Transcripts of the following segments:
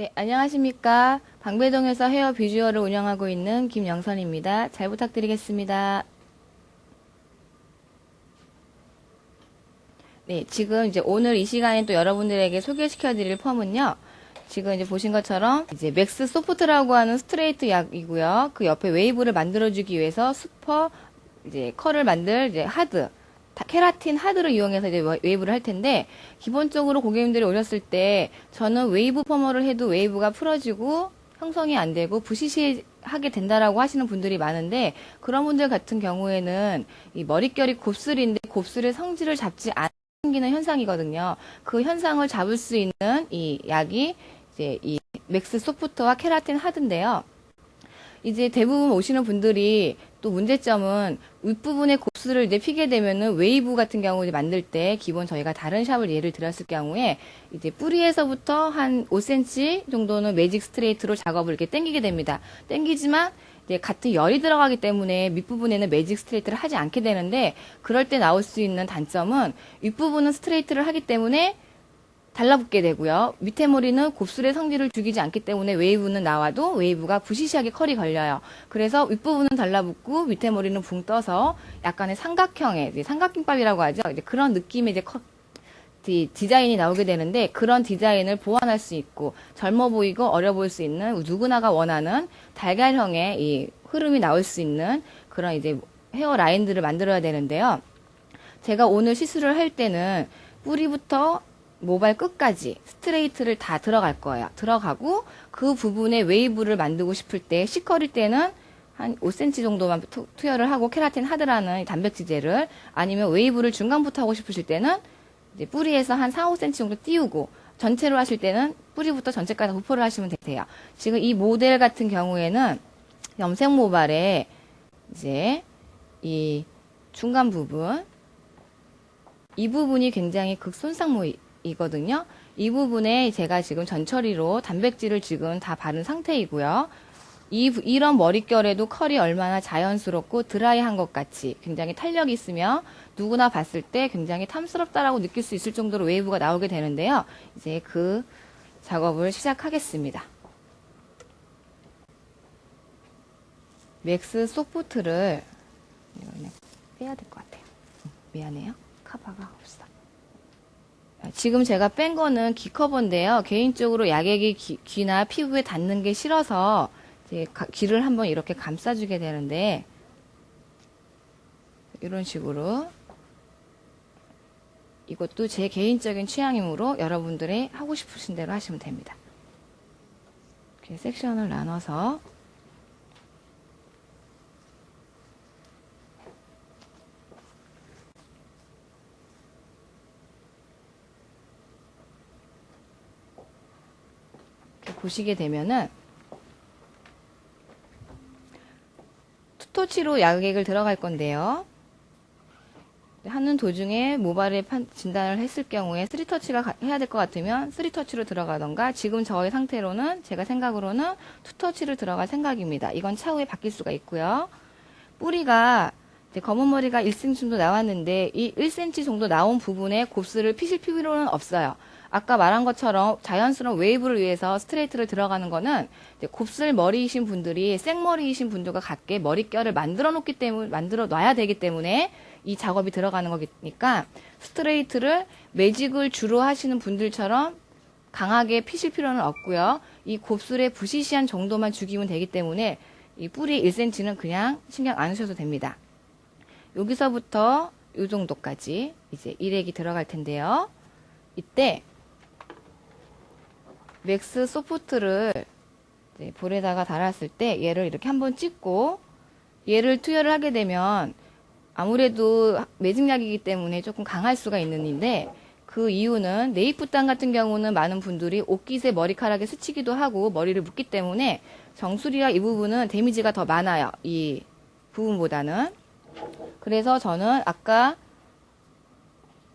네, 안녕하십니까. 방배동에서 헤어 비주얼을 운영하고 있는 김영선입니다. 잘 부탁드리겠습니다. 네, 지금 이제 오늘 이 시간에 또 여러분들에게 소개시켜 드릴 펌은요. 지금 이제 보신 것처럼 이제 맥스 소프트라고 하는 스트레이트 약이고요. 그 옆에 웨이브를 만들어주기 위해서 슈퍼 이제 컬을 만들 이제 하드 케라틴 하드를 이용해서 이제 웨이브를 할 텐데, 기본적으로 고객님들이 오셨을 때 저는 웨이브 펌어를 해도 웨이브가 풀어지고 형성이 안 되고 부시시하게 된다라고 하시는 분들이 많은데, 그런 분들 같은 경우에는 이 머릿결이 곱슬인데 곱슬의 성질을 잡지 않는 생기는 현상이거든요. 그 현상을 잡을 수 있는 이 약이 이제 이 맥스 소프트와 케라틴 하드인데요. 이제 대부분 오시는 분들이 또 문제점은 윗부분에 곱슬을 이제 피게 되면은 웨이브 같은 경우 이제 만들 때 기본 저희가 다른 샵을 예를 들었을 경우에 이제 뿌리에서부터 한 5cm 정도는 매직 스트레이트로 작업을 이렇게 당기게 됩니다. 당기지만 이제 같은 열이 들어가기 때문에 밑부분에는 매직 스트레이트를 하지 않게 되는데, 그럴 때 나올 수 있는 단점은 윗부분은 스트레이트를 하기 때문에 달라붙게 되고요. 밑에 머리는 곱슬의 성질을 죽이지 않기 때문에 웨이브는 나와도 웨이브가 부시시하게 컬이 걸려요. 그래서 윗부분은 달라붙고 밑에 머리는 붕 떠서 약간의 삼각형의 삼각김밥이라고 하죠. 이제 그런 느낌의 이제 디자인이 나오게 되는데, 그런 디자인을 보완할 수 있고 젊어 보이고 어려 보일 수 있는 누구나가 원하는 달걀형의 이 흐름이 나올 수 있는 그런 이제 헤어 라인들을 만들어야 되는데요. 제가 오늘 시술을 할 때는 뿌리부터 모발 끝까지 스트레이트를 다 들어갈 거예요. 들어가고 그 부분에 웨이브를 만들고 싶을 때, C컬일 때는 한 5cm 정도만 투여를 하고 케라틴 하드라는 단백질제를, 아니면 웨이브를 중간부터 하고 싶으실 때는 이제 뿌리에서 한 4, 5cm 정도 띄우고, 전체로 하실 때는 뿌리부터 전체까지 도포를 하시면 되세요. 지금 이 모델 같은 경우에는 염색 모발에 이제 이 중간 부분, 이 부분이 굉장히 극손상모이거든요. 이 부분에 제가 지금 전처리로 단백질을 지금 다 바른 상태이고요. 이런 머릿결에도 컬이 얼마나 자연스럽고 드라이한 것 같이 굉장히 탄력이 있으며 누구나 봤을 때 굉장히 탐스럽다라고 느낄 수 있을 정도로 웨이브가 나오게 되는데요. 이제 그 작업을 시작하겠습니다. 맥스 소프트를 그냥 빼야 될 것 같아요. 미안해요. 커버가 없어. 지금 제가 뺀 거는 귀 커버인데요. 개인적으로 약액이 귀나 피부에 닿는 게 싫어서 이제 귀를 한번 이렇게 감싸주게 되는데, 이런 식으로 이것도 제 개인적인 취향이므로 여러분들이 하고 싶으신 대로 하시면 됩니다. 이렇게 섹션을 나눠서 보시게 되면은 투터치로 약액을 들어갈 건데요. 하는 도중에 모발에 진단을 했을 경우에 3터치가 해야 될 것 같으면 3터치로 들어가던가, 지금 저의 상태로는 제가 생각으로는 2터치를 들어갈 생각입니다. 이건 차후에 바뀔 수가 있고요. 뿌리가 검은 머리가 1cm 정도 나왔는데 이 1cm 정도 나온 부분에 곱슬을 피실 필요는 없어요. 아까 말한 것처럼 자연스러운 웨이브를 위해서 스트레이트를 들어가는 거는 곱슬 머리이신 분들이 생머리이신 분들과 같게 머릿결을 만들어 놔야 되기 때문에 이 작업이 들어가는 거니까, 스트레이트를 매직을 주로 하시는 분들처럼 강하게 피실 필요는 없고요. 이 곱슬의 부시시한 정도만 죽이면 되기 때문에 이 뿌리 1cm는 그냥 신경 안 쓰셔도 됩니다. 여기서부터 이 정도까지 이제 일액이 들어갈 텐데요. 이때 맥스 소프트를 이제 볼에다가 달았을 때 얘를 이렇게 한번 찍고 얘를 투여를 하게 되면, 아무래도 매직약이기 때문에 조금 강할 수가 있는데, 그 이유는 네이프단 같은 경우는 많은 분들이 옷깃에 머리카락에 스치기도 하고 머리를 묶기 때문에 정수리와 이 부분은 데미지가 더 많아요. 이 부분보다는. 그래서 저는 아까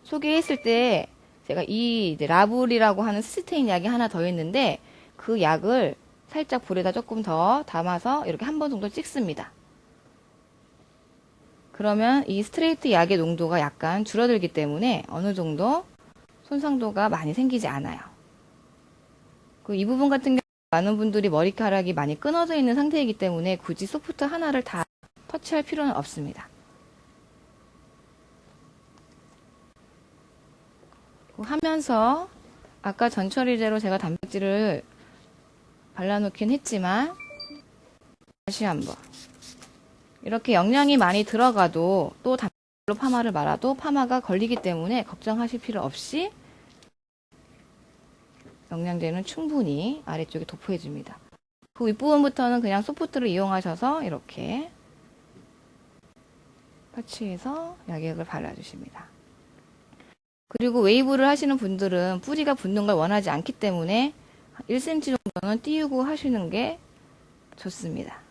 소개했을 때 제가 이 라불이라고 하는 스테인 약이 하나 더 있는데, 그 약을 살짝 볼에다 조금 더 담아서 이렇게 한 번 정도 찍습니다. 그러면 이 스트레이트 약의 농도가 약간 줄어들기 때문에 어느 정도 손상도가 많이 생기지 않아요. 이 부분 같은 경우 많은 분들이 머리카락이 많이 끊어져 있는 상태이기 때문에 굳이 소프트 하나를 다 터치할 필요는 없습니다. 하면서 아까 전처리제로 제가 단백질을 발라놓긴 했지만 다시 한번 이렇게 영양이 많이 들어가도 또 단백질로 파마를 말아도 파마가 걸리기 때문에 걱정하실 필요 없이 영양제는 충분히 아래쪽에 도포해줍니다. 그 윗부분부터는 그냥 소프트를 이용하셔서 이렇게 터치해서 약액을 발라주십니다. 그리고 웨이브를 하시는 분들은 뿌리가 붙는 걸 원하지 않기 때문에 1cm 정도는 띄우고 하시는 게 좋습니다.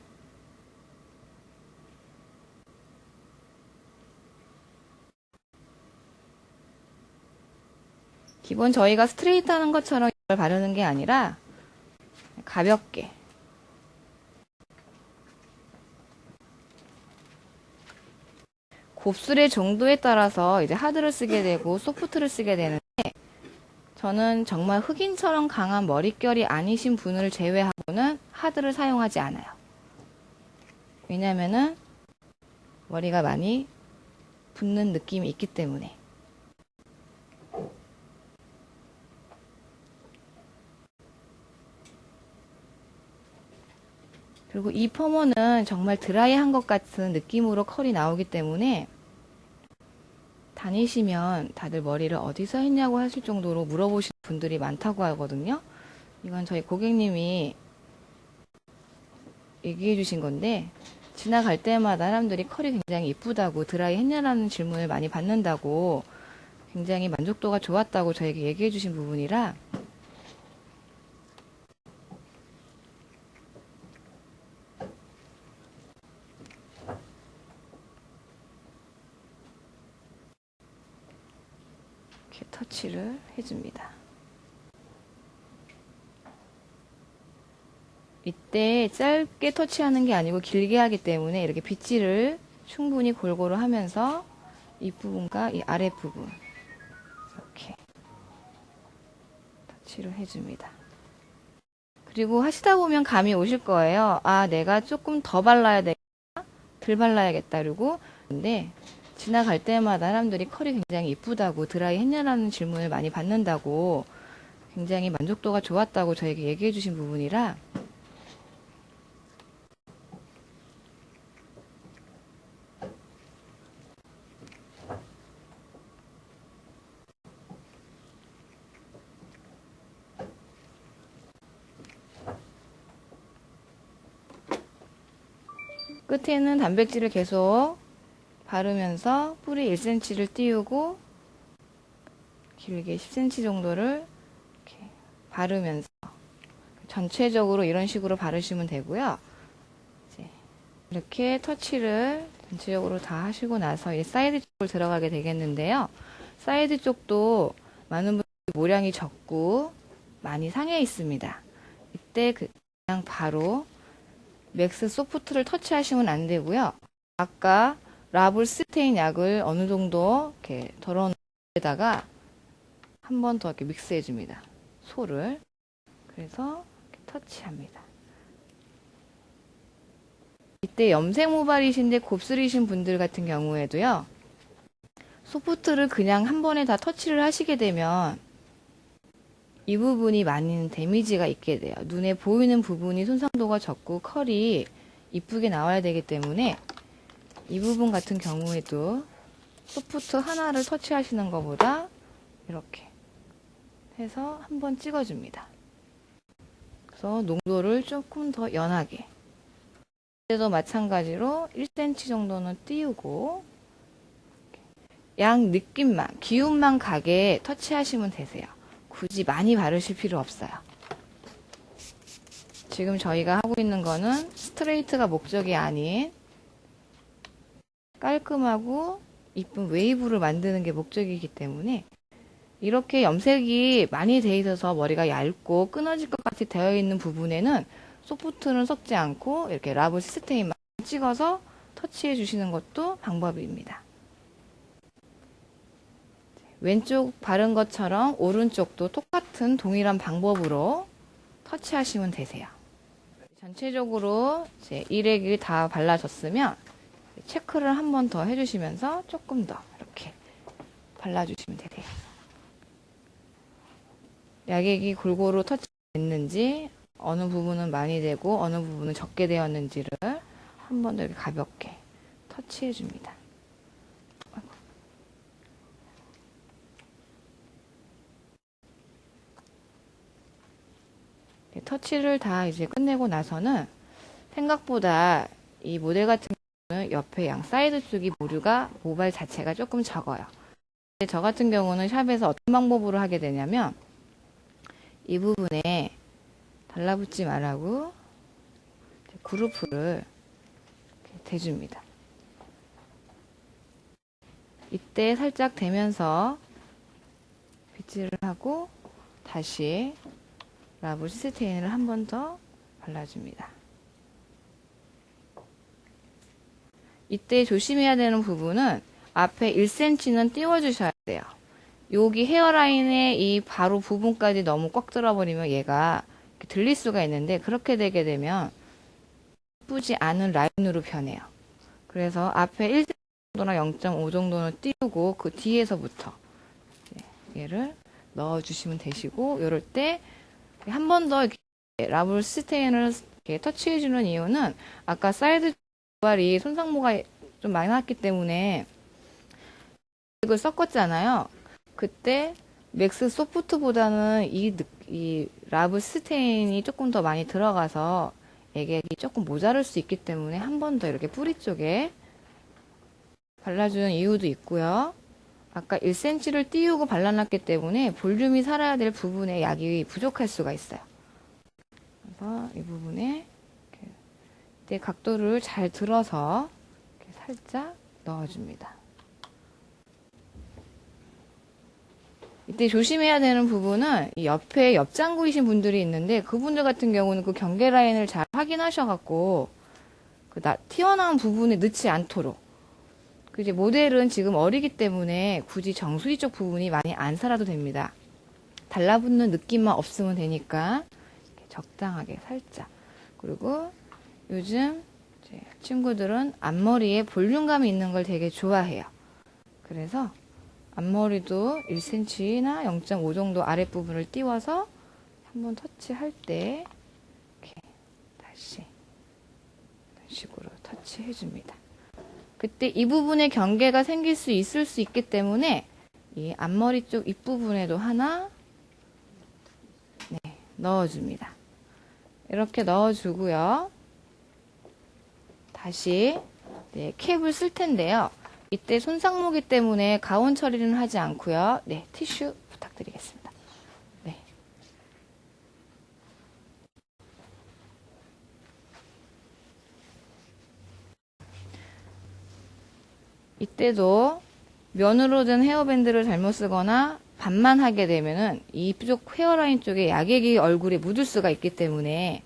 기본 저희가 스트레이트 하는 것처럼 이걸 바르는 게 아니라 가볍게 곱슬의 정도에 따라서 이제 하드를 쓰게 되고 소프트를 쓰게 되는데 저는 정말 흑인처럼 강한 머릿결이 아니신 분을 제외하고는 하드를 사용하지 않아요. 왜냐면은 머리가 많이 붓는 느낌이 있기 때문에. 그리고 이 펌어는 정말 드라이한 것 같은 느낌으로 컬이 나오기 때문에 다니시면 다들 머리를 어디서 했냐고 하실 정도로 물어보시는 분들이 많다고 하거든요. 이건 저희 고객님이 얘기해 주신 건데 지나갈 때마다 사람들이 컬이 굉장히 이쁘다고 드라이 했냐라는 질문을 많이 받는다고 굉장히 만족도가 좋았다고 저에게 얘기해 주신 부분이라 이렇게 터치를 해줍니다. 이때 짧게 터치하는 게 아니고 길게 하기 때문에 이렇게 빗질을 충분히 골고루 하면서 이 부분과 이 아래 부분 이렇게 터치를 해줍니다. 그리고 하시다 보면 감이 오실 거예요. 아, 내가 조금 더 발라야 되겠다, 덜 발라야겠다. 그리고 근데 지나갈 때마다 사람들이 컬이 굉장히 이쁘다고 드라이 했냐라는 질문을 많이 받는다고 굉장히 만족도가 좋았다고 저에게 얘기해 주신 부분이라 끝에는 단백질을 계속 바르면서 뿌리 1cm를 띄우고 길게 10cm 정도를 이렇게 바르면서 전체적으로 이런 식으로 바르시면 되고요. 이제 이렇게 터치를 전체적으로 다 하시고 나서 이 사이드 쪽을 들어가게 되겠는데요. 사이드 쪽도 많은 분들이 모량이 적고 많이 상해 있습니다. 이때 그냥 바로 맥스 소프트를 터치하시면 안 되고요. 아까 라블 스테인 약을 어느 정도 이렇게 덜어놓은 데다가 한 번 더 이렇게 믹스해 줍니다. 소를. 그래서 이렇게 터치합니다. 이때 염색 모발이신데 곱슬이신 분들 같은 경우에도요. 소프트를 그냥 한 번에 다 터치를 하시게 되면 이 부분이 많은 데미지가 있게 돼요. 눈에 보이는 부분이 손상도가 적고 컬이 이쁘게 나와야 되기 때문에 이 부분 같은 경우에도 소프트 하나를 터치하시는 것보다 이렇게 해서 한번 찍어줍니다. 그래서 농도를 조금 더 연하게. 이때도 마찬가지로 1cm 정도는 띄우고 양 느낌만, 기운만 가게 터치하시면 되세요. 굳이 많이 바르실 필요 없어요. 지금 저희가 하고 있는 거는 스트레이트가 목적이 아닌 깔끔하고 이쁜 웨이브를 만드는 게 목적이기 때문에 이렇게 염색이 많이 돼 있어서 머리가 얇고 끊어질 것 같이 되어 있는 부분에는 소프트는 섞지 않고 이렇게 라브 시스테인만 찍어서 터치해 주시는 것도 방법입니다. 왼쪽 바른 것처럼 오른쪽도 똑같은 동일한 방법으로 터치하시면 되세요. 전체적으로 이제 일액이 다 발라졌으면 체크를 한 번 더 해주시면서 조금 더 이렇게 발라주시면 되세요. 약액이 골고루 터치됐는지, 어느 부분은 많이 되고 어느 부분은 적게 되었는지를 한 번 더 이렇게 가볍게 터치해 줍니다. 터치를 다 이제 끝내고 나서는 생각보다 이 모델 같은 경우는 옆에 양 사이드 쪽이 모류가 모발 자체가 조금 적어요. 저 같은 경우는 샵에서 어떤 방법으로 하게 되냐면 이 부분에 달라붙지 말라고 그루프를 대줍니다. 이때 살짝 대면서 빗질을 하고 다시 라브 시스테인을 한 번 더 발라줍니다. 이때 조심해야 되는 부분은 앞에 1cm는 띄워주셔야 돼요. 여기 헤어라인의 이 바로 부분까지 너무 꽉 들어버리면 얘가 들릴 수가 있는데, 그렇게 되게 되면 예쁘지 않은 라인으로 변해요. 그래서 앞에 1cm 정도나 0.5 정도는 띄우고 그 뒤에서부터 얘를 넣어주시면 되시고, 이럴 때 한 번 더 라블 스테인을 터치해주는 이유는 아까 사이드 모발이 손상모가 좀 많이 났기 때문에 이걸 섞었잖아요. 그때 맥스 소프트보다는 이 라브 스테인이 조금 더 많이 들어가서 액액이 조금 모자랄 수 있기 때문에 한 번 더 이렇게 뿌리 쪽에 발라주는 이유도 있고요. 아까 1cm를 띄우고 발라놨기 때문에 볼륨이 살아야 될 부분에 약이 부족할 수가 있어요. 그래서 이 부분에 이때 각도를 잘 들어서 이렇게 살짝 넣어줍니다. 이때 조심해야 되는 부분은 이 옆에 옆장구이신 분들이 있는데, 그분들 같은 경우는 그 경계 라인을 잘 확인하셔갖고 그 튀어나온 부분에 넣지 않도록. 이제 모델은 지금 어리기 때문에 굳이 정수리 쪽 부분이 많이 안 살아도 됩니다. 달라붙는 느낌만 없으면 되니까 이렇게 적당하게 살짝. 그리고 요즘 친구들은 앞머리에 볼륨감이 있는 걸 되게 좋아해요. 그래서 앞머리도 1cm나 0.5 정도 아랫부분을 띄워서 한번 터치할 때 이렇게 다시 이런 식으로 터치해 줍니다. 그때 이 부분에 경계가 생길 수 있을 수 있기 때문에 이 앞머리 쪽 윗부분에도 하나 넣어줍니다. 이렇게 넣어주고요. 다시 캡을 쓸 텐데요. 이때 손상모기 때문에 가온 처리는 하지 않고요. 티슈 부탁드리겠습니다. 이때도 면으로 된 헤어밴드를 잘못 쓰거나 반만 하게 되면은 이쪽 헤어라인 쪽에 약액이 얼굴에 묻을 수가 있기 때문에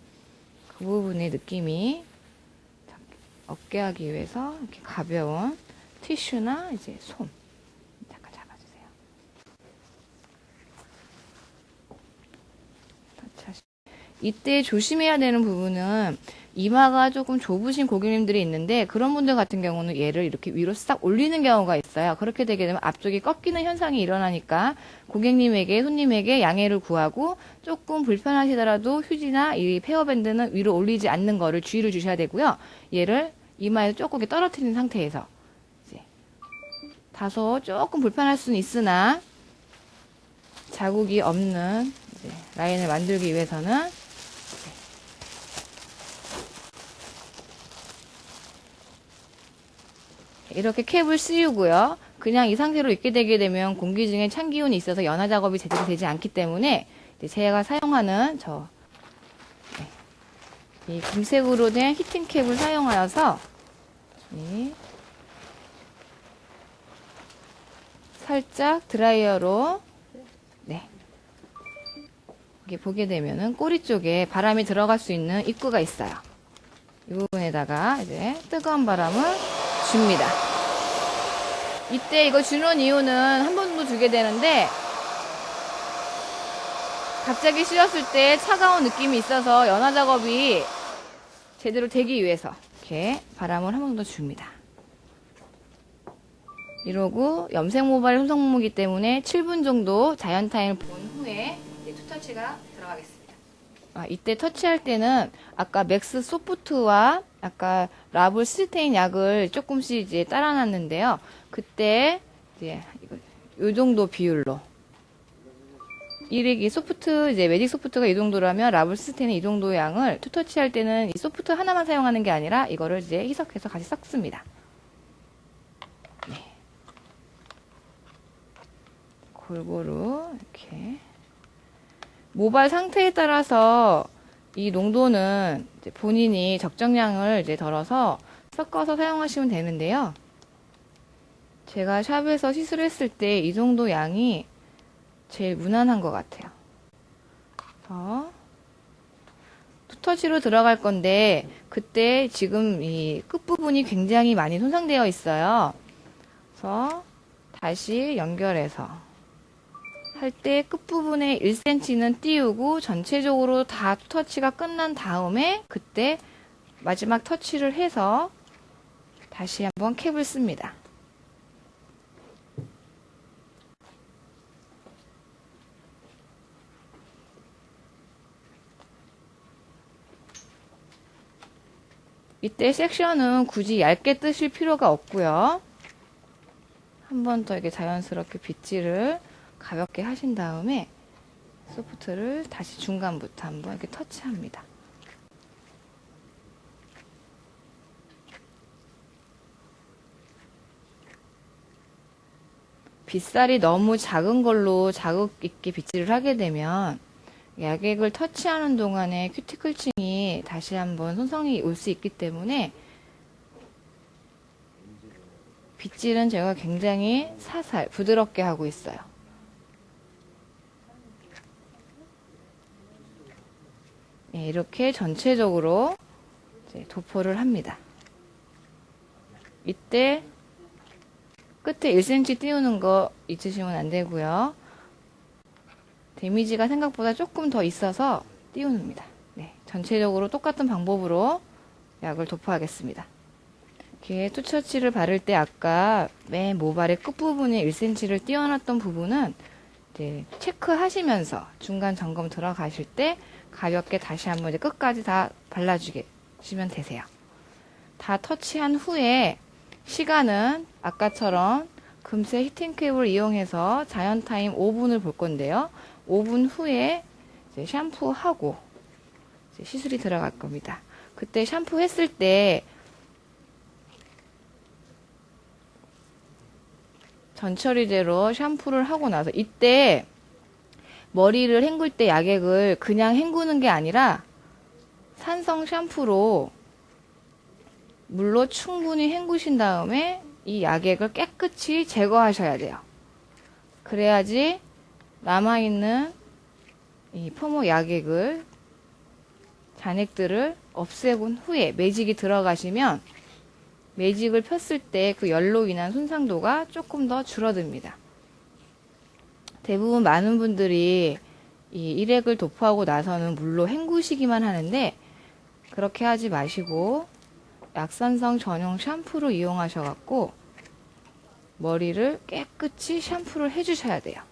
그 부분의 느낌이 없게 하기 위해서 이렇게 가벼운 티슈나 이제 솜 잠깐 잡아주세요. 이때 조심해야 되는 부분은 이마가 조금 좁으신 고객님들이 있는데, 그런 분들 같은 경우는 얘를 이렇게 위로 싹 올리는 경우가 있어요. 그렇게 되게 되면 앞쪽이 꺾이는 현상이 일어나니까 고객님에게, 손님에게 양해를 구하고 조금 불편하시더라도 휴지나 이 페어밴드는 위로 올리지 않는 거를 주의를 주셔야 되고요. 얘를 이마에서 조금 떨어뜨린 상태에서 이제 다소 조금 불편할 수는 있으나 자국이 없는 라인을 만들기 위해서는 이렇게 캡을 씌우고요. 그냥 이 상태로 있게 되게 되면 공기 중에 찬 기운이 있어서 연화 작업이 제대로 되지 않기 때문에 제가 사용하는 이 금색으로 된 히팅 캡을 사용하여서 살짝 드라이어로 이렇게 보게 되면은 꼬리 쪽에 바람이 들어갈 수 있는 입구가 있어요. 이 부분에다가 이제 뜨거운 바람을 줍니다. 이때 이거 주는 이유는 한 번도 주게 되는데 갑자기 씌웠을 때 차가운 느낌이 있어서 연화 작업이 제대로 되기 위해서 이렇게 바람을 한 번 더 줍니다. 이러고 염색 모발 손상무기 때문에 7분 정도 자연 타임을 본 후에 이제 투터치가 들어가겠습니다. 이때 터치할 때는 아까 맥스 소프트와 아까 라블 스테인 약을 조금씩 이제 따라 놨는데요. 그때 이제 이 정도 비율로 이게 소프트 이제 매직 소프트가 이 정도라면 라블 스테인은 이 정도 양을 투터치 할 때는 이 소프트 하나만 사용하는 게 아니라 이거를 이제 희석해서 같이 섞습니다. 네. 골고루 이렇게 모발 상태에 따라서 이 농도는 이제 본인이 적정량을 이제 덜어서 섞어서 사용하시면 되는데요. 제가 샵에서 시술을 했을 때 이 정도 양이 제일 무난한 것 같아요. 투터치로 들어갈 건데 그때 지금 이 끝부분이 굉장히 많이 손상되어 있어요. 그래서 다시 연결해서 할 때 끝부분에 1cm는 띄우고 전체적으로 다 터치가 끝난 다음에 그때 마지막 터치를 해서 다시 한번 캡을 씁니다. 이때 섹션은 굳이 얇게 뜨실 필요가 없고요. 한 번 더 이렇게 자연스럽게 빗질을 가볍게 하신 다음에 소프트를 다시 중간부터 한번 이렇게 터치합니다. 빗살이 너무 작은 걸로 자극 있게 빗질을 하게 되면 약액을 터치하는 동안에 큐티클층이 다시 한번 손상이 올 수 있기 때문에 빗질은 제가 굉장히 살살 부드럽게 하고 있어요. 네, 이렇게 전체적으로 이제 도포를 합니다. 이때 끝에 1cm 띄우는 거 잊으시면 안 되고요. 데미지가 생각보다 조금 더 있어서 띄웁니다. 네, 전체적으로 똑같은 방법으로 약을 도포하겠습니다. 이렇게 투처치를 바를 때 아까 맨 모발의 끝부분에 1cm를 띄워놨던 부분은 이제 체크하시면서 중간 점검 들어가실 때 가볍게 다시 한번 이제 끝까지 다 발라주시면 되세요. 다 터치한 후에 시간은 아까처럼 금세 히팅캡을 이용해서 자연 타임 5분을 볼 건데요. 5분 후에 이제 샴푸하고 이제 시술이 들어갈 겁니다. 그때 샴푸 했을 때 전처리대로 샴푸를 하고 나서 이때 머리를 헹굴 때 약액을 그냥 헹구는 게 아니라 산성 샴푸로 물로 충분히 헹구신 다음에 이 약액을 깨끗이 제거하셔야 돼요. 그래야지 남아있는 이 펌업 약액을 잔액들을 없애본 후에 매직이 들어가시면 매직을 폈을 때 그 열로 인한 손상도가 조금 더 줄어듭니다. 대부분 많은 분들이 이 일액을 도포하고 나서는 물로 헹구시기만 하는데 그렇게 하지 마시고 약산성 전용 샴푸를 이용하셔갖고 머리를 깨끗이 샴푸를 해주셔야 돼요.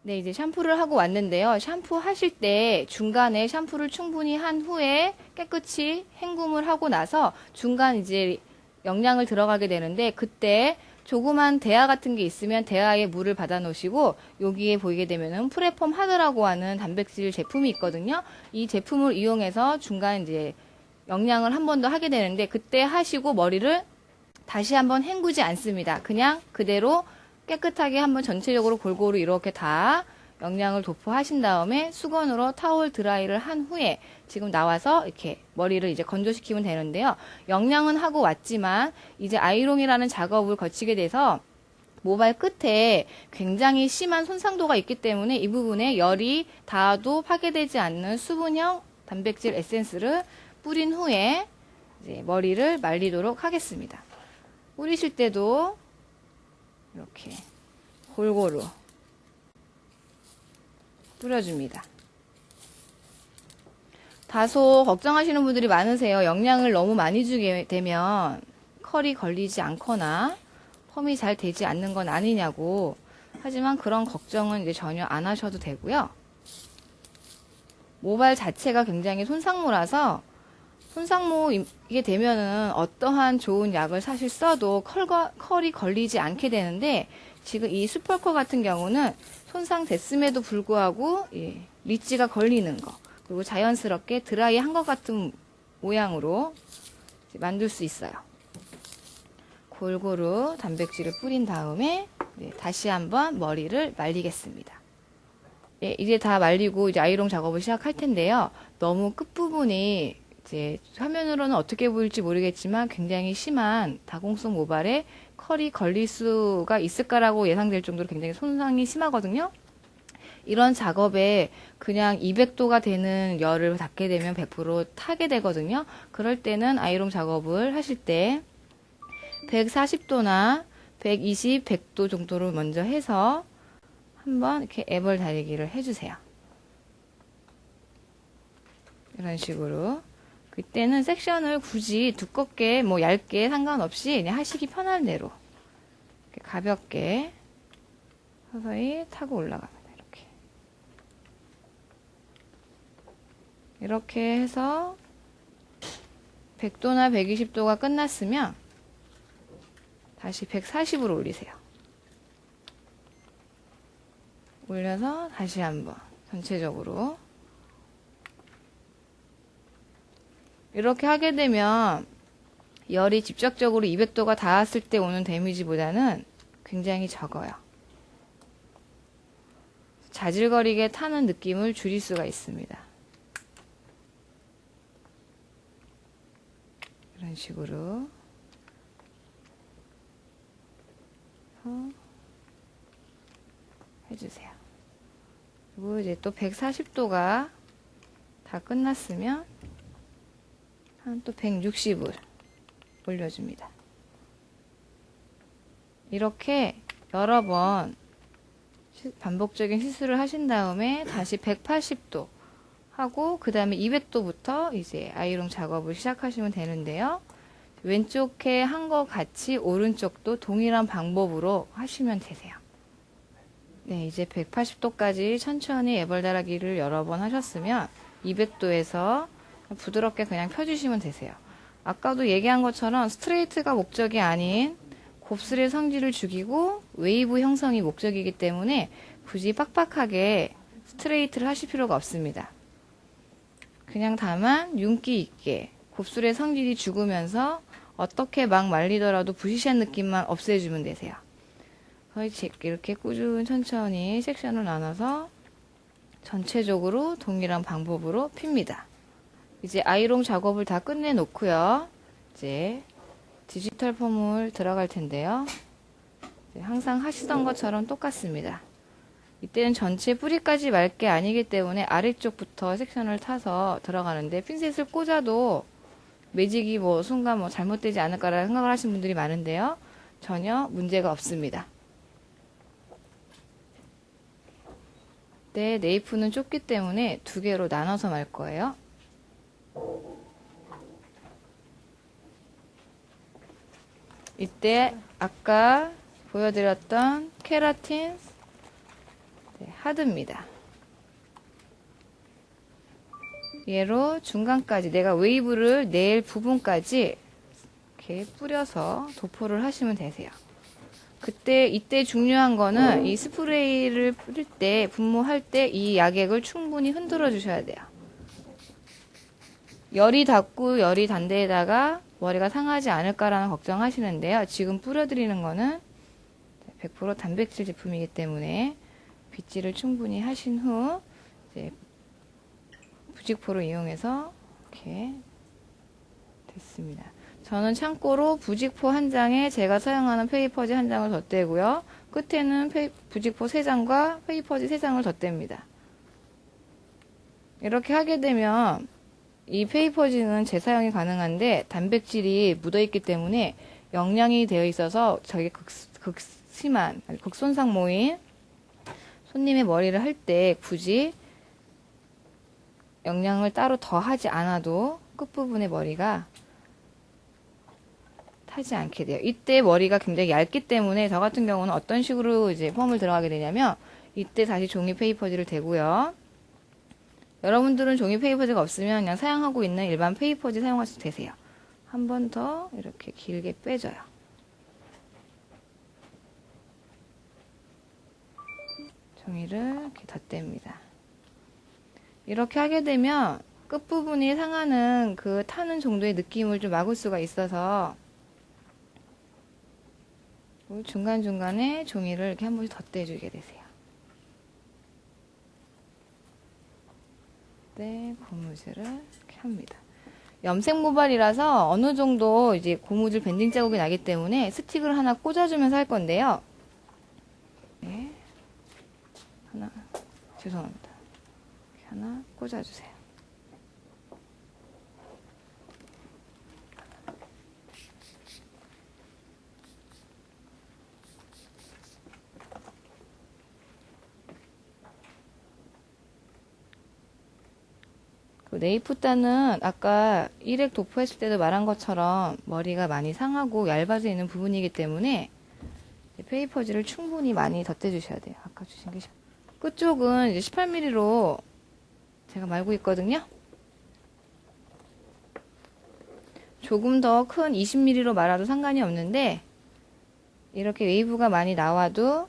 네, 이제 샴푸를 하고 왔는데요. 샴푸 하실 때 중간에 샴푸를 충분히 한 후에 깨끗이 헹굼을 하고 나서 중간 이제 영양을 들어가게 되는데 그때 조그만 대야 같은 게 있으면 대야에 물을 받아 놓으시고 여기에 보이게 되면은 프레펌 하드라고 하는 단백질 제품이 있거든요. 이 제품을 이용해서 중간 이제 영양을 한 번 더 하게 되는데 그때 하시고 머리를 다시 한번 헹구지 않습니다. 그냥 그대로 깨끗하게 한번 전체적으로 골고루 이렇게 다 영양을 도포하신 다음에 수건으로 타월 드라이를 한 후에 지금 나와서 이렇게 머리를 이제 건조시키면 되는데요. 영양은 하고 왔지만 이제 아이롱이라는 작업을 거치게 돼서 모발 끝에 굉장히 심한 손상도가 있기 때문에 이 부분에 열이 닿아도 파괴되지 않는 수분형 단백질 에센스를 뿌린 후에 이제 머리를 말리도록 하겠습니다. 뿌리실 때도 이렇게 골고루 뿌려줍니다. 다소 걱정하시는 분들이 많으세요. 영양을 너무 많이 주게 되면 컬이 걸리지 않거나 펌이 잘 되지 않는 건 아니냐고. 하지만 그런 걱정은 이제 전혀 안 하셔도 되고요. 모발 자체가 굉장히 손상모라서 손상모이게 되면은 어떠한 좋은 약을 사실 써도 컬이 걸리지 않게 되는데, 지금 이 슈퍼컬 같은 경우는 손상됐음에도 불구하고 리치가 걸리는 거, 그리고 자연스럽게 드라이한 것 같은 모양으로 만들 수 있어요. 골고루 단백질을 뿌린 다음에 다시 한번 머리를 말리겠습니다. 이제 다 말리고 이제 아이롱 작업을 시작할 텐데요. 너무 끝부분이 이제 화면으로는 어떻게 보일지 모르겠지만 굉장히 심한 다공성 모발에 컬이 걸릴 수가 있을까라고 예상될 정도로 굉장히 손상이 심하거든요. 이런 작업에 그냥 200도가 되는 열을 닿게 되면 100% 타게 되거든요. 그럴 때는 아이롱 작업을 하실 때 140도나 120, 100도 정도로 먼저 해서 한번 이렇게 애벌 달리기를 해주세요. 이런 식으로. 그때는 섹션을 굳이 두껍게 뭐 얇게 상관없이 그냥 하시기 편한 대로 이렇게 가볍게 서서히 타고 올라갑니다. 이렇게 해서 100도나 120도가 끝났으면 다시 140으로 올리세요. 올려서 다시 한번 전체적으로 이렇게 하게 되면 열이 직접적으로 200도가 닿았을 때 오는 데미지보다는 굉장히 적어요. 자질거리게 타는 느낌을 줄일 수가 있습니다. 이런 식으로 해주세요. 그리고 이제 또 140도가 다 끝났으면 한 또 160을 올려줍니다. 이렇게 여러 번 반복적인 시술을 하신 다음에 다시 180도 하고 그 다음에 200도부터 이제 아이롱 작업을 시작하시면 되는데요. 왼쪽에 한 것 같이 오른쪽도 동일한 방법으로 하시면 되세요. 네, 이제 180도까지 천천히 애벌달아기를 여러 번 하셨으면 200도에서 부드럽게 그냥 펴주시면 되세요. 아까도 얘기한 것처럼 스트레이트가 목적이 아닌 곱슬의 성질을 죽이고 웨이브 형성이 목적이기 때문에 굳이 빡빡하게 스트레이트를 하실 필요가 없습니다. 그냥 다만 윤기 있게 곱슬의 성질이 죽으면서 어떻게 막 말리더라도 부시시한 느낌만 없애주면 되세요. 이렇게 꾸준히 천천히 섹션을 나눠서 전체적으로 동일한 방법으로 핍니다. 이제 아이롱 작업을 다 끝내 놓고요. 이제 디지털 펌을 들어갈 텐데요. 항상 하시던 것처럼 똑같습니다. 이때는 전체 뿌리까지 말 게 아니기 때문에 아래쪽부터 섹션을 타서 들어가는데, 핀셋을 꽂아도 매직이 순간 잘못되지 않을까라는 생각을 하시는 분들이 많은데요. 전혀 문제가 없습니다. 네, 네이프는 좁기 때문에 두 개로 나눠서 말 거예요. 이때 아까 보여드렸던 케라틴 하드입니다. 얘로 중간까지 내가 웨이브를 낼 부분까지 이렇게 뿌려서 도포를 하시면 되세요. 이때 중요한 거는 이 스프레이를 뿌릴 때, 분무할 때 이 약액을 충분히 흔들어 주셔야 돼요. 열이 닿고 열이 단 데에다가 머리가 상하지 않을까라는 걱정하시는데요. 지금 뿌려드리는 거는 100% 단백질 제품이기 때문에 빗질을 충분히 하신 후 이제 부직포를 이용해서 이렇게 됐습니다. 저는 참고로 부직포 한 장에 제가 사용하는 페이퍼지 한 장을 덧대고요. 끝에는 부직포 3장과 페이퍼지 3장을 덧댑니다. 이렇게 하게 되면 이 페이퍼지는 재사용이 가능한데 단백질이 묻어있기 때문에 영양이 되어 있어서 저게 극심한, 극손상모인 손님의 머리를 할 때 굳이 영양을 따로 더 하지 않아도 끝부분의 머리가 타지 않게 돼요. 이때 머리가 굉장히 얇기 때문에 저 같은 경우는 어떤 식으로 이제 펌을 들어가게 되냐면 이때 다시 종이 페이퍼지를 대고요. 여러분들은 종이 페이퍼지가 없으면 그냥 사용하고 있는 일반 페이퍼지 사용하셔도 되세요. 한 번 더 이렇게 길게 빼줘요. 종이를 이렇게 덧댑니다. 이렇게 하게 되면 끝부분이 상하는 그 타는 정도의 느낌을 좀 막을 수가 있어서 중간중간에 종이를 이렇게 한 번씩 덧대주게 되세요. 네, 고무줄을 이렇게 합니다. 염색 모발이라서 어느 정도 이제 고무줄 밴딩 자국이 나기 때문에 스틱을 하나 꽂아주면서 할 건데요. 네, 죄송합니다. 하나 꽂아주세요. 그 네이프단은 아까 일획 도포했을 때도 말한 것처럼 머리가 많이 상하고 얇아져 있는 부분이기 때문에 페이퍼지를 충분히 많이 덧대주셔야 돼요. 아까 주신 게 끝쪽은 이제 18mm로 제가 말고 있거든요. 조금 더 큰 20mm로 말아도 상관이 없는데 이렇게 웨이브가 많이 나와도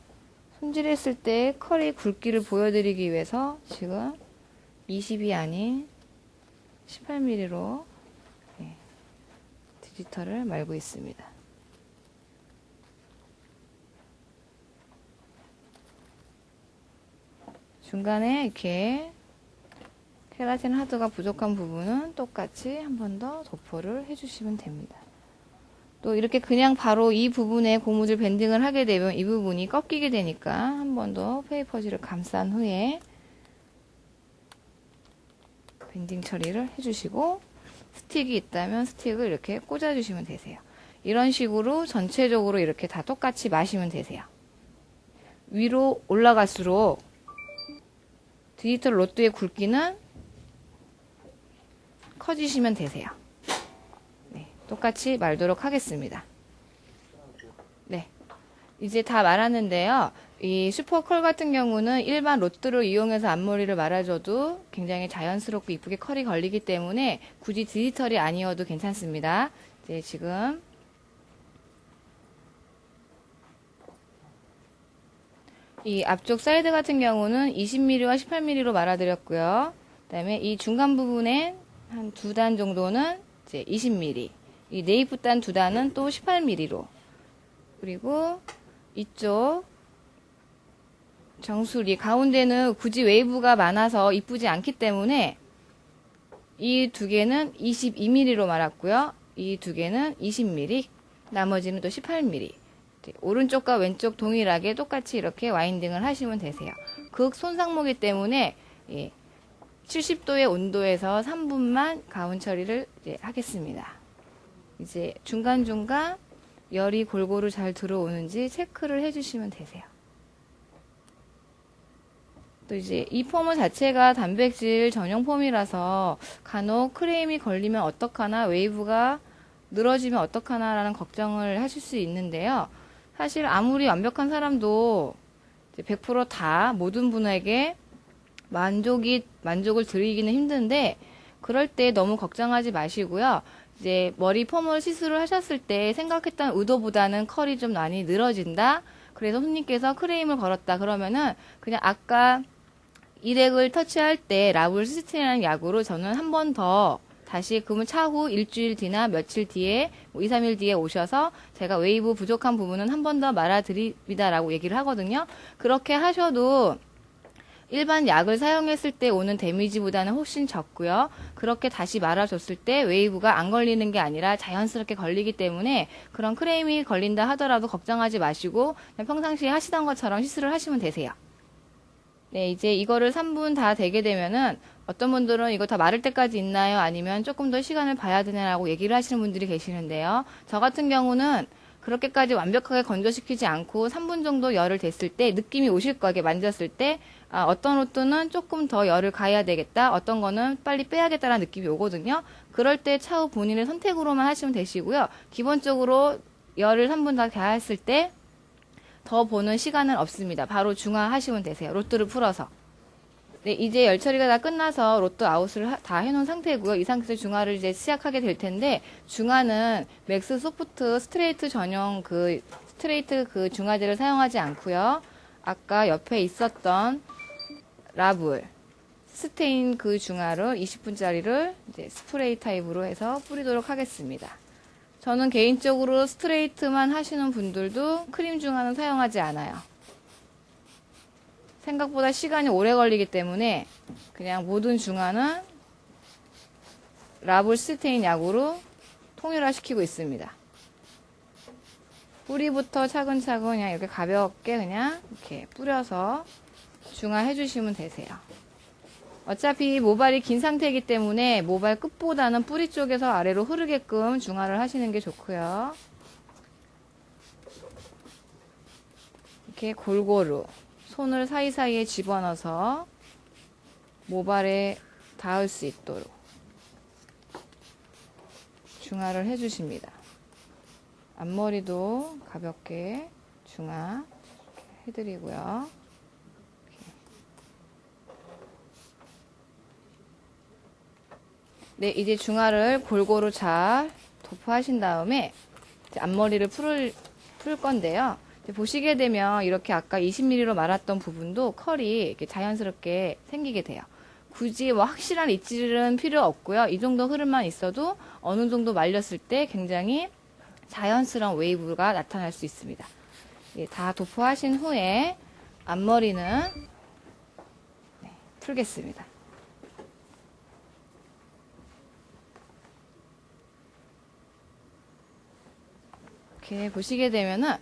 손질했을 때 컬의 굵기를 보여드리기 위해서 지금 20이 아닌 18mm로 디지털을 말고 있습니다. 중간에 이렇게 케라틴 하드가 부족한 부분은 똑같이 한 번 더 도포를 해주시면 됩니다. 또 이렇게 그냥 바로 이 부분에 고무줄 밴딩을 하게 되면 이 부분이 꺾이게 되니까 한 번 더 페이퍼지를 감싼 후에 밴딩 처리를 해주시고 스틱이 있다면 스틱을 이렇게 꽂아주시면 되세요. 이런 식으로 전체적으로 이렇게 다 똑같이 마시면 되세요. 위로 올라갈수록 디지털 로드의 굵기는 커지시면 되세요. 네, 똑같이 말도록 하겠습니다. 네, 이제 다 말았는데요. 이 슈퍼컬 같은 경우는 일반 로드를 이용해서 앞머리를 말아줘도 굉장히 자연스럽고 이쁘게 컬이 걸리기 때문에 굳이 디지털이 아니어도 괜찮습니다. 이제 지금 이 앞쪽 사이드 같은 경우는 20mm와 18mm로 말아드렸고요. 그 다음에 이 중간 부분에 한 2단 정도는 이제 20mm, 이 네이프 단 2단은 또 18mm로, 그리고 이쪽 정수리 가운데는 굳이 웨이브가 많아서 이쁘지 않기 때문에 이 두 개는 22mm로 말았고요. 이 두 개는 20mm, 나머지는 또 18mm. 오른쪽과 왼쪽 동일하게 똑같이 이렇게 와인딩을 하시면 되세요. 극 손상모기 때문에 70도의 온도에서 3분만 가운 처리를 이제 하겠습니다. 이제 중간중간 열이 골고루 잘 들어오는지 체크를 해주시면 되세요. 또 이제 이 폼 자체가 단백질 전용 폼이라서 간혹 크레임이 걸리면 어떡하나, 웨이브가 늘어지면 어떡하나 라는 걱정을 하실 수 있는데요. 사실 아무리 완벽한 사람도 100% 다 모든 분에게 만족을 드리기는 힘든데, 그럴 때 너무 걱정하지 마시고요. 이제 머리 펌을 시술을 하셨을 때 생각했던 의도보다는 컬이 좀 많이 늘어진다. 그래서 손님께서 크레임을 걸었다. 그러면은 그냥 아까 일액을 터치할 때 라불시스틴이라는 약으로 저는 한 번 더 다시 그러면 차후 일주일 뒤나 며칠 뒤에 2, 3일 뒤에 오셔서 제가 웨이브 부족한 부분은 한 번 더 말아드립니다 라고 얘기를 하거든요. 그렇게 하셔도 일반 약을 사용했을 때 오는 데미지보다는 훨씬 적고요. 그렇게 다시 말아줬을 때 웨이브가 안 걸리는 게 아니라 자연스럽게 걸리기 때문에 그런 크레임이 걸린다 하더라도 걱정하지 마시고 그냥 평상시에 하시던 것처럼 시술을 하시면 되세요. 네, 이제 이거를 3분 다 되게 되면은 어떤 분들은 이거 다 마를 때까지 있나요? 아니면 조금 더 시간을 봐야 되냐라고 얘기를 하시는 분들이 계시는데요. 저 같은 경우는 그렇게까지 완벽하게 건조시키지 않고 3분 정도 열을 댔을 때 느낌이 오실 거예요. 만졌을 때 어떤 로또는 조금 더 열을 가해야 되겠다. 어떤 거는 빨리 빼야겠다라는 느낌이 오거든요. 그럴 때 차후 본인의 선택으로만 하시면 되시고요. 기본적으로 열을 3분 다 가했을 때 더 보는 시간은 없습니다. 바로 중화하시면 되세요. 로또를 풀어서. 네, 이제 열 처리가 다 끝나서 로또 아웃을 다 해놓은 상태고요. 이 상태에서 중화를 이제 시작하게 될 텐데, 중화는 맥스 소프트 스트레이트 전용 스트레이트 중화제를 사용하지 않고요. 아까 옆에 있었던 라블 스테인 중화로 20분짜리를 이제 스프레이 타입으로 해서 뿌리도록 하겠습니다. 저는 개인적으로 스트레이트만 하시는 분들도 크림 중화는 사용하지 않아요. 생각보다 시간이 오래 걸리기 때문에 그냥 모든 중화는 라블 스테인 약으로 통일화시키고 있습니다. 뿌리부터 차근차근 그냥 이렇게 가볍게 그냥 이렇게 뿌려서 중화해 주시면 되세요. 어차피 모발이 긴 상태이기 때문에 모발 끝보다는 뿌리 쪽에서 아래로 흐르게끔 중화를 하시는 게 좋고요. 이렇게 골고루 손을 사이사이에 집어넣어서 모발에 닿을 수 있도록 중화를 해주십니다. 앞머리도 가볍게 중화 해드리고요. 네, 이제 중화를 골고루 잘 도포하신 다음에 이제 앞머리를 풀 건데요. 보시게 되면 이렇게 아까 20mm로 말았던 부분도 컬이 이렇게 자연스럽게 생기게 돼요. 굳이 뭐 확실한 입질은 필요 없고요. 이 정도 흐름만 있어도 어느 정도 말렸을 때 굉장히 자연스러운 웨이브가 나타날 수 있습니다. 예, 다 도포하신 후에 앞머리는 풀겠습니다. 이렇게 보시게 되면은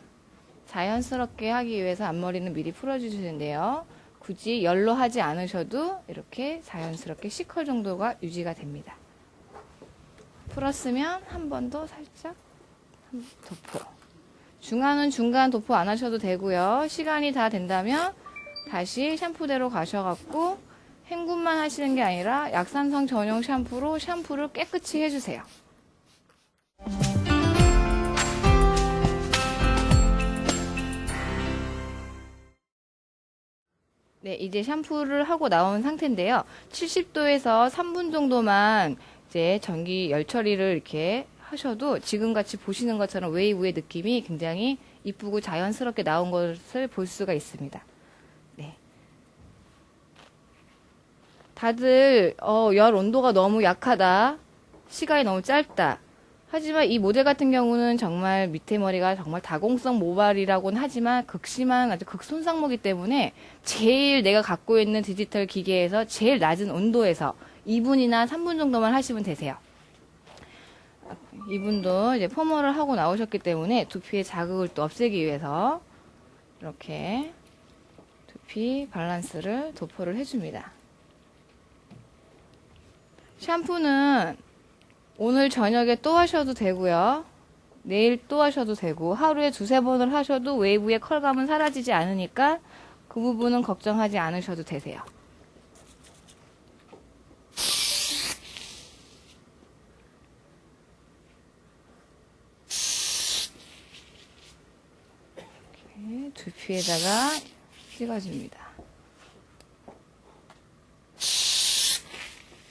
자연스럽게 하기 위해서 앞머리는 미리 풀어주시는데요. 굳이 열로 하지 않으셔도 이렇게 자연스럽게 C컬 정도가 유지가 됩니다. 풀었으면 한 번 더 살짝 도포. 중화는 중간 도포 안 하셔도 되고요. 시간이 다 된다면 다시 샴푸대로 가셔갖고 헹굼만 하시는 게 아니라 약산성 전용 샴푸로 샴푸를 깨끗이 해주세요. 네, 이제 샴푸를 하고 나온 상태인데요. 70도에서 3분 정도만 이제 전기 열 처리를 이렇게 하셔도 지금같이 보시는 것처럼 웨이브의 느낌이 굉장히 이쁘고 자연스럽게 나온 것을 볼 수가 있습니다. 네. 다들 열 온도가 너무 약하다. 시간이 너무 짧다. 하지만 이 모델 같은 경우는 정말 밑에 머리가 정말 다공성 모발이라고는 하지만 극심한 아주 극손상모기 때문에 제일 내가 갖고 있는 디지털 기계에서 제일 낮은 온도에서 2분이나 3분 정도만 하시면 되세요. 이분도 이제 펌어를 하고 나오셨기 때문에 두피의 자극을 또 없애기 위해서 이렇게 두피 밸런스를 도포를 해줍니다. 샴푸는 오늘 저녁에 또 하셔도 되고요. 내일 또 하셔도 되고 하루에 2-3번을 하셔도 웨이브의 컬감은 사라지지 않으니까 그 부분은 걱정하지 않으셔도 되세요. 이렇게 두피에다가 찍어줍니다.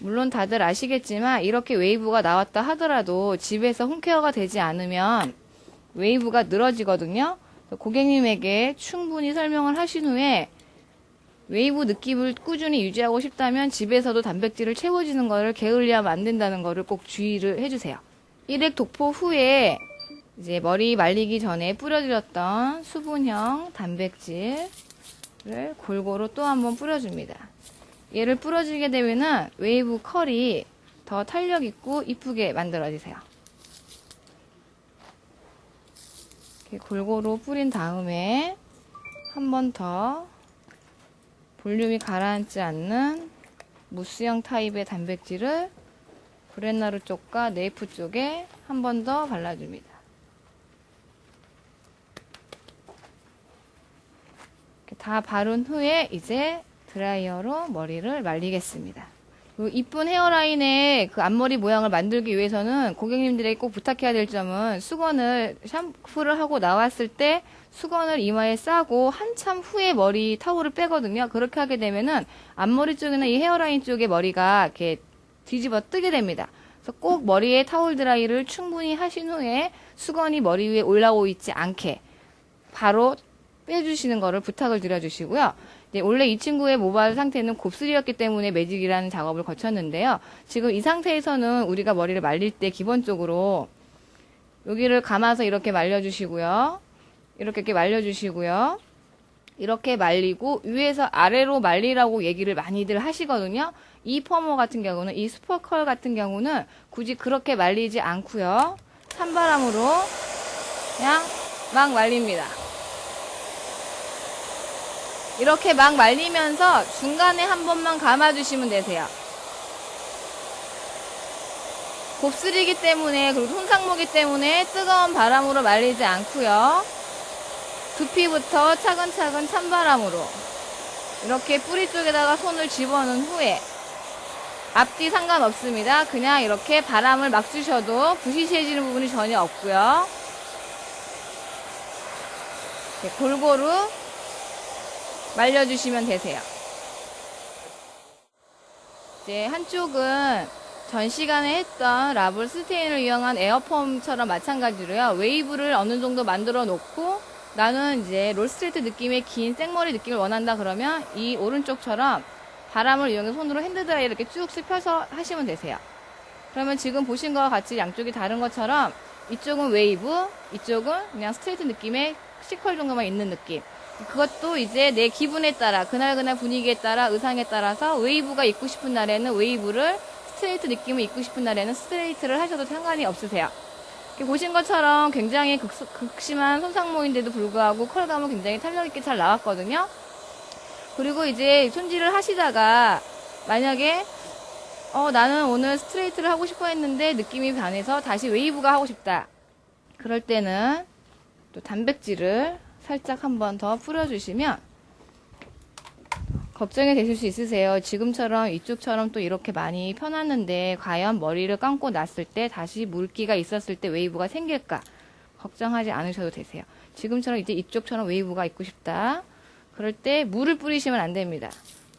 물론 다들 아시겠지만 이렇게 웨이브가 나왔다 하더라도 집에서 홈케어가 되지 않으면 웨이브가 늘어지거든요. 고객님에게 충분히 설명을 하신 후에 웨이브 느낌을 꾸준히 유지하고 싶다면 집에서도 단백질을 채워주는 것을 게을리하면 안 된다는 것을 꼭 주의를 해주세요. 일액 도포 후에 이제 머리 말리기 전에 뿌려드렸던 수분형 단백질을 골고루 또 한번 뿌려줍니다. 얘를 뿌려주게 되면은 웨이브 컬이 더 탄력 있고 이쁘게 만들어지세요. 이렇게 골고루 뿌린 다음에 한 번 더 볼륨이 가라앉지 않는 무스형 타입의 단백질을 브렛나루 쪽과 네이프 쪽에 한 번 더 발라줍니다. 이렇게 다 바른 후에 이제 드라이어로 머리를 말리겠습니다. 이쁜 헤어라인의 그 앞머리 모양을 만들기 위해서는 고객님들에게 꼭 부탁해야 될 점은 수건을 샴푸를 하고 나왔을 때 수건을 이마에 싸고 한참 후에 머리 타올을 빼거든요. 그렇게 하게 되면은 앞머리 쪽이나 이 헤어라인 쪽에 머리가 이렇게 뒤집어 뜨게 됩니다. 그래서 꼭 머리에 타올 드라이를 충분히 하신 후에 수건이 머리 위에 올라오고 있지 않게 바로 빼주시는 거를 부탁을 드려주시고요. 원래 이 친구의 모발 상태는 곱슬이었기 때문에 매직이라는 작업을 거쳤는데요. 지금 이 상태에서는 우리가 머리를 말릴 때 기본적으로 여기를 감아서 이렇게 말려주시고요. 이렇게 말려주시고요. 이렇게 말리고 위에서 아래로 말리라고 얘기를 많이들 하시거든요. 이 퍼머 같은 경우는, 이 슈퍼컬 같은 경우는 굳이 그렇게 말리지 않고요. 찬바람으로 그냥 막 말립니다. 이렇게 막 말리면서 중간에 한 번만 감아주시면 되세요. 곱슬이기 때문에, 그리고 손상모기 때문에 뜨거운 바람으로 말리지 않고요. 두피부터 차근차근 찬바람으로 이렇게 뿌리 쪽에다가 손을 집어넣은 후에 앞뒤 상관없습니다. 그냥 이렇게 바람을 막 주셔도 부시시해지는 부분이 전혀 없고요. 이렇게 골고루 말려주시면 되세요. 이제 한쪽은 전 시간에 했던 라블 스테인을 이용한 에어펌처럼 마찬가지로요. 웨이브를 어느 정도 만들어 놓고 나는 이제 롤스트레이트 느낌의 긴 생머리 느낌을 원한다 그러면 이 오른쪽처럼 바람을 이용해 손으로 핸드드라이를 이렇게 쭉쭉 펴서 하시면 되세요. 그러면 지금 보신 것과 같이 양쪽이 다른 것처럼 이쪽은 웨이브, 이쪽은 그냥 스트레이트 느낌의 C컬 정도만 있는 느낌. 그것도 이제 내 기분에 따라, 그날그날 분위기에 따라, 의상에 따라서 웨이브가 입고 싶은 날에는 웨이브를, 스트레이트 느낌을 입고 싶은 날에는 스트레이트를 하셔도 상관이 없으세요. 이렇게 보신 것처럼 굉장히 극심한 손상모인데도 불구하고 컬감은 굉장히 탄력있게 잘 나왔거든요. 그리고 이제 손질을 하시다가 만약에 나는 오늘 스트레이트를 하고 싶어 했는데 느낌이 변해서 다시 웨이브가 하고 싶다. 그럴 때는 또 단백질을 살짝 한 번 더 뿌려주시면 걱정이 되실 수 있으세요. 지금처럼 이쪽처럼 또 이렇게 많이 펴놨는데 과연 머리를 감고 났을 때 다시 물기가 있었을 때 웨이브가 생길까 걱정하지 않으셔도 되세요. 지금처럼 이제 이쪽처럼 웨이브가 있고 싶다. 그럴 때 물을 뿌리시면 안 됩니다.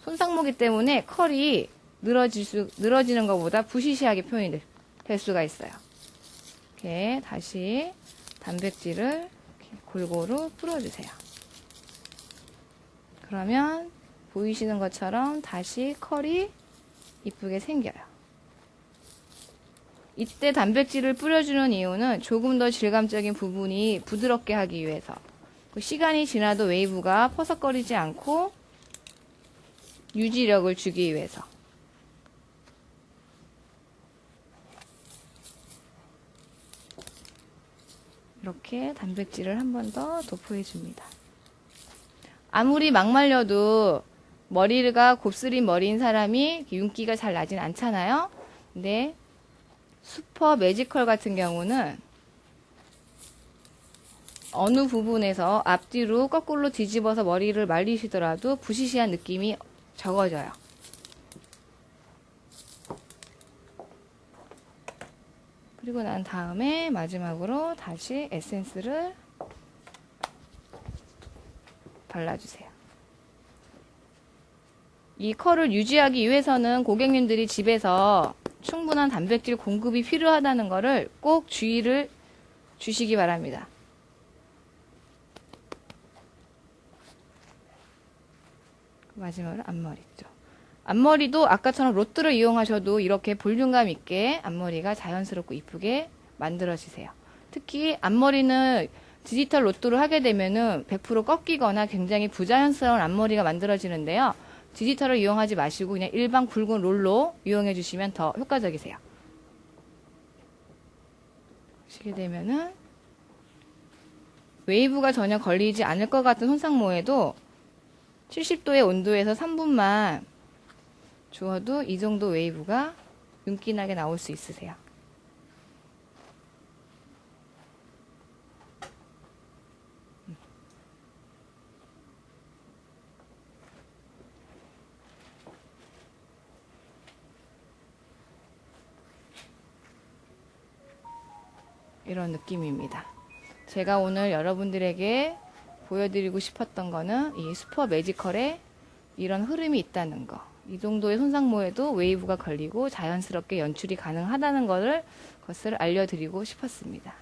손상모기 때문에 컬이 늘어지는 것보다 부시시하게 표현이 될 수가 있어요. 이렇게 다시 단백질을 이렇게 골고루 뿌려주세요. 그러면 보이시는 것처럼 다시 컬이 이쁘게 생겨요. 이때 단백질을 뿌려주는 이유는 조금 더 질감적인 부분이 부드럽게 하기 위해서, 시간이 지나도 웨이브가 퍼석거리지 않고 유지력을 주기 위해서. 이렇게 단백질을 한 번 더 도포해 줍니다. 아무리 막 말려도 머리가 곱슬인 머리인 사람이 윤기가 잘 나진 않잖아요. 근데 슈퍼 매지컬 같은 경우는 어느 부분에서 앞뒤로 거꾸로 뒤집어서 머리를 말리시더라도 부시시한 느낌이 적어져요. 그리고 난 다음에 마지막으로 다시 에센스를 발라주세요. 이 컬을 유지하기 위해서는 고객님들이 집에서 충분한 단백질 공급이 필요하다는 것을 꼭 주의를 주시기 바랍니다. 마지막으로 앞머리 쪽. 앞머리도 아까처럼 로트를 이용하셔도 이렇게 볼륨감 있게 앞머리가 자연스럽고 이쁘게 만들어지세요. 특히 앞머리는 디지털 로트를 하게 되면은 100% 꺾이거나 굉장히 부자연스러운 앞머리가 만들어지는데요. 디지털을 이용하지 마시고 그냥 일반 굵은 롤로 이용해 주시면 더 효과적이세요. 보시게 되면은 웨이브가 전혀 걸리지 않을 것 같은 손상모에도 70도의 온도에서 3분만 주어도 이 정도 웨이브가 윤기나게 나올 수 있으세요. 이런 느낌입니다. 제가 오늘 여러분들에게 보여드리고 싶었던 거는 이 슈퍼 매지컬에 이런 흐름이 있다는 거. 이 정도의 손상모에도 웨이브가 걸리고 자연스럽게 연출이 가능하다는 것을 알려드리고 싶었습니다.